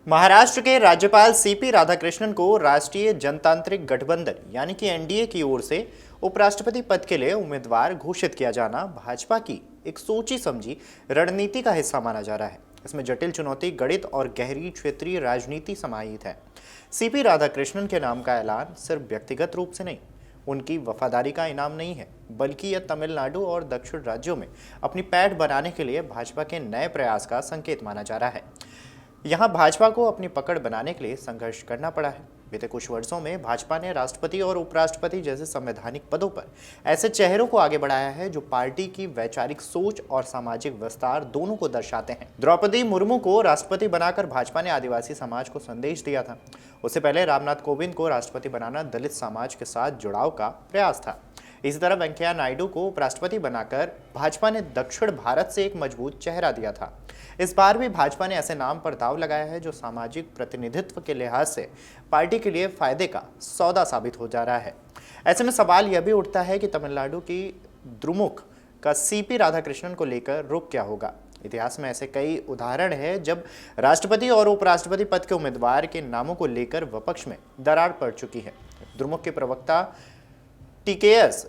महाराष्ट्र के राज्यपाल सीपी राधाकृष्णन को राष्ट्रीय जनतांत्रिक गठबंधन यानी कि एनडीए की ओर से उपराष्ट्रपति पद के लिए उम्मीदवार घोषित किया जाना भाजपा की एक सोची समझी रणनीति का हिस्सा माना जा रहा है। इसमें जटिल चुनौती, गणित और गहरी क्षेत्रीय राजनीति समाहित है। सीपी राधाकृष्णन के नाम का ऐलान सिर्फ व्यक्तिगत रूप से नहीं, उनकी वफादारी का इनाम नहीं है, बल्कि यह तमिलनाडु और दक्षिण राज्यों में अपनी पैठ बनाने के लिए भाजपा के नए प्रयास का संकेत माना जा रहा है। यहाँ भाजपा को अपनी पकड़ बनाने के लिए संघर्ष करना पड़ा है। बीते कुछ वर्षों में भाजपा ने राष्ट्रपति और उपराष्ट्रपति जैसे संवैधानिक पदों पर ऐसे चेहरों को आगे बढ़ाया है जो पार्टी की वैचारिक सोच और सामाजिक विस्तार दोनों को दर्शाते हैं। द्रौपदी मुर्मू को राष्ट्रपति बनाकर भाजपा ने आदिवासी समाज को संदेश दिया था। उससे पहले रामनाथ कोविंद को राष्ट्रपति बनाना दलित समाज के साथ जुड़ाव का प्रयास था। इसी तरह वेंकैया नायडू को उपराष्ट्रपति बनाकर भाजपा ने दक्षिण भारत से एक मजबूत चेहरा दिया था। इस बार भी भाजपा ने ऐसे नाम पर दांव लगाया है जो सामाजिक प्रतिनिधित्व के लिहाज से पार्टी के लिए फायदे का सौदा साबित हो जा रहा है। ऐसे में सवाल यह भी उठता है कि तमिलनाडु की द्रुमुक का सीपी राधाकृष्णन को लेकर रुख क्या होगा। इतिहास में ऐसे कई उदाहरण हैं जब राष्ट्रपति और उपराष्ट्रपति पद के उम्मीदवार के नामों को लेकर विपक्ष में दरार पड़ चुकी है। द्रुमुक के प्रवक्ता टीकेएस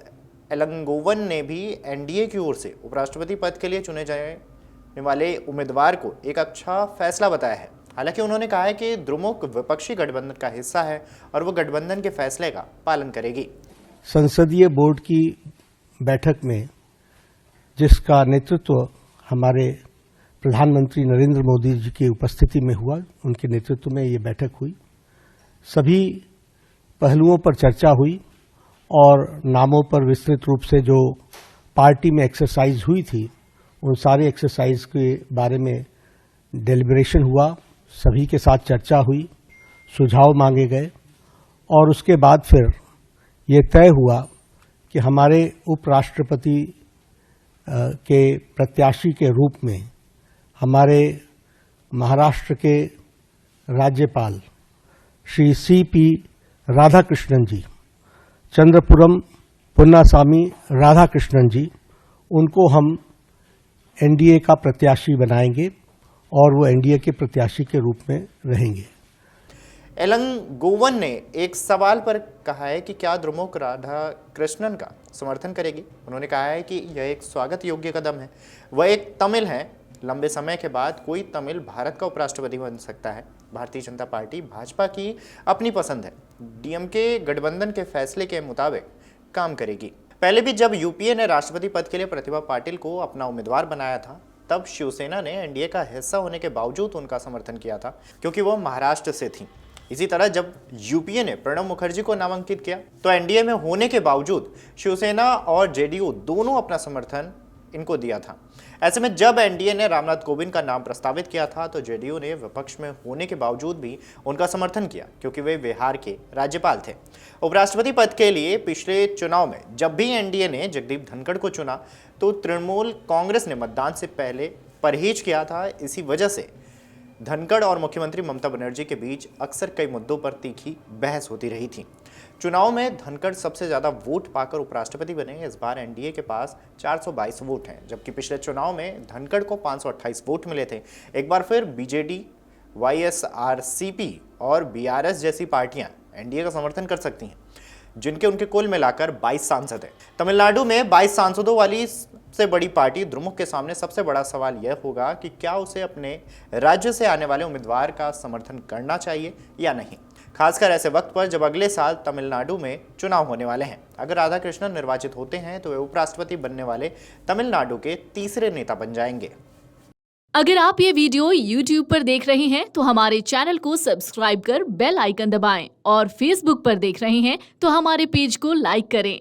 एलंगोवन ने भी एनडीए की ओर से उपराष्ट्रपति पद के लिए चुने जाने वाले उम्मीदवार को एक अच्छा फैसला बताया है। हालांकि उन्होंने कहा है कि द्रुमुक विपक्षी गठबंधन का हिस्सा है और वो गठबंधन के फैसले का पालन करेगी। संसदीय बोर्ड की बैठक में जिसका नेतृत्व हमारे प्रधानमंत्री नरेंद्र मोदी जी की उपस्थिति में हुआ, उनके नेतृत्व में ये बैठक हुई। सभी पहलुओं पर चर्चा हुई और नामों पर विस्तृत रूप से जो पार्टी में एक्सरसाइज हुई थी, उन सारे एक्सरसाइज के बारे में डेलिब्रेशन हुआ, सभी के साथ चर्चा हुई, सुझाव मांगे गए और उसके बाद फिर ये तय हुआ कि हमारे उपराष्ट्रपति के प्रत्याशी के रूप में हमारे महाराष्ट्र के राज्यपाल श्री सीपी राधाकृष्णन जी, चंद्रपुरम पुन्नासामी राधाकृष्णन जी, उनको हम एनडीए का प्रत्याशी बनाएंगे और वो एनडीए के प्रत्याशी के रूप में रहेंगे। एलंगोवन ने एक सवाल पर कहा है कि क्या द्रुमुक राधाकृष्णन का समर्थन करेगी। उन्होंने कहा है कि यह एक स्वागत योग्य कदम है। वह एक तमिल है। लंबे समय के बाद कोई तमिल भारत का उपराष्ट्रपति बन सकता है। भारतीय जनता पार्टी भाजपा की अपनी पसंद है। डीएमके गठबंधन के फैसले के मुताबिक काम करेगी। पहले भी जब यूपीए ने राष्ट्रपति पद के लिए प्रतिभा पाटिल को अपना उम्मीदवार बनाया था, तब शिवसेना ने एनडीए का हिस्सा होने के बावजूद उनका समर्थन किया था, क्योंकि वो महाराष्ट्र से थी। इसी तरह जब यूपीए ने प्रणब मुखर्जी को नामांकित किया, तो एनडीए में होने के बावजूद शिवसेना और जेडीयू दोनों अपना समर्थन इनको दिया था। ऐसे में जब एनडीए ने रामनाथ कोविंद का नाम प्रस्तावित किया था, तो जेडीयू ने विपक्ष में होने के बावजूद भी उनका समर्थन किया, क्योंकि वे बिहार के राज्यपाल थे। उपराष्ट्रपति पद के लिए पिछले चुनाव में जब भी एनडीए ने जगदीप धनखड़ को चुना, तो तृणमूल कांग्रेस ने मतदान से पहले परहेज किया था। इसी वजह से धनखड़ और मुख्यमंत्री ममता बनर्जी के बीच अक्सर कई मुद्दों पर तीखी बहस होती रही थी। चुनाव में धनखड़ सबसे ज़्यादा वोट पाकर उपराष्ट्रपति बने। इस बार एनडीए के पास 422 वोट हैं, जबकि पिछले चुनाव में धनखड़ को 528 वोट मिले थे। एक बार फिर बीजेडी, वाईएसआरसीपी और बीआरएस जैसी पार्टियां एनडीए का समर्थन कर सकती हैं, जिनके उनके कुल मिलाकर 22 सांसद हैं। तमिलनाडु में 22 सांसदों वाली सबसे बड़ी पार्टी द्रुमुक के सामने सबसे बड़ा सवाल यह होगा कि क्या उसे अपने राज्य से आने वाले उम्मीदवार का समर्थन करना चाहिए या नहीं, खासकर ऐसे वक्त पर जब अगले साल तमिलनाडु में चुनाव होने वाले हैं। अगर राधाकृष्णन निर्वाचित होते हैं तो वे उपराष्ट्रपति बनने वाले तमिलनाडु के तीसरे नेता बन जाएंगे। अगर आप ये वीडियो YouTube पर देख रहे हैं तो हमारे चैनल को सब्सक्राइब कर बेल आइकन दबाएं और Facebook पर देख रहे हैं तो हमारे पेज को लाइक करें।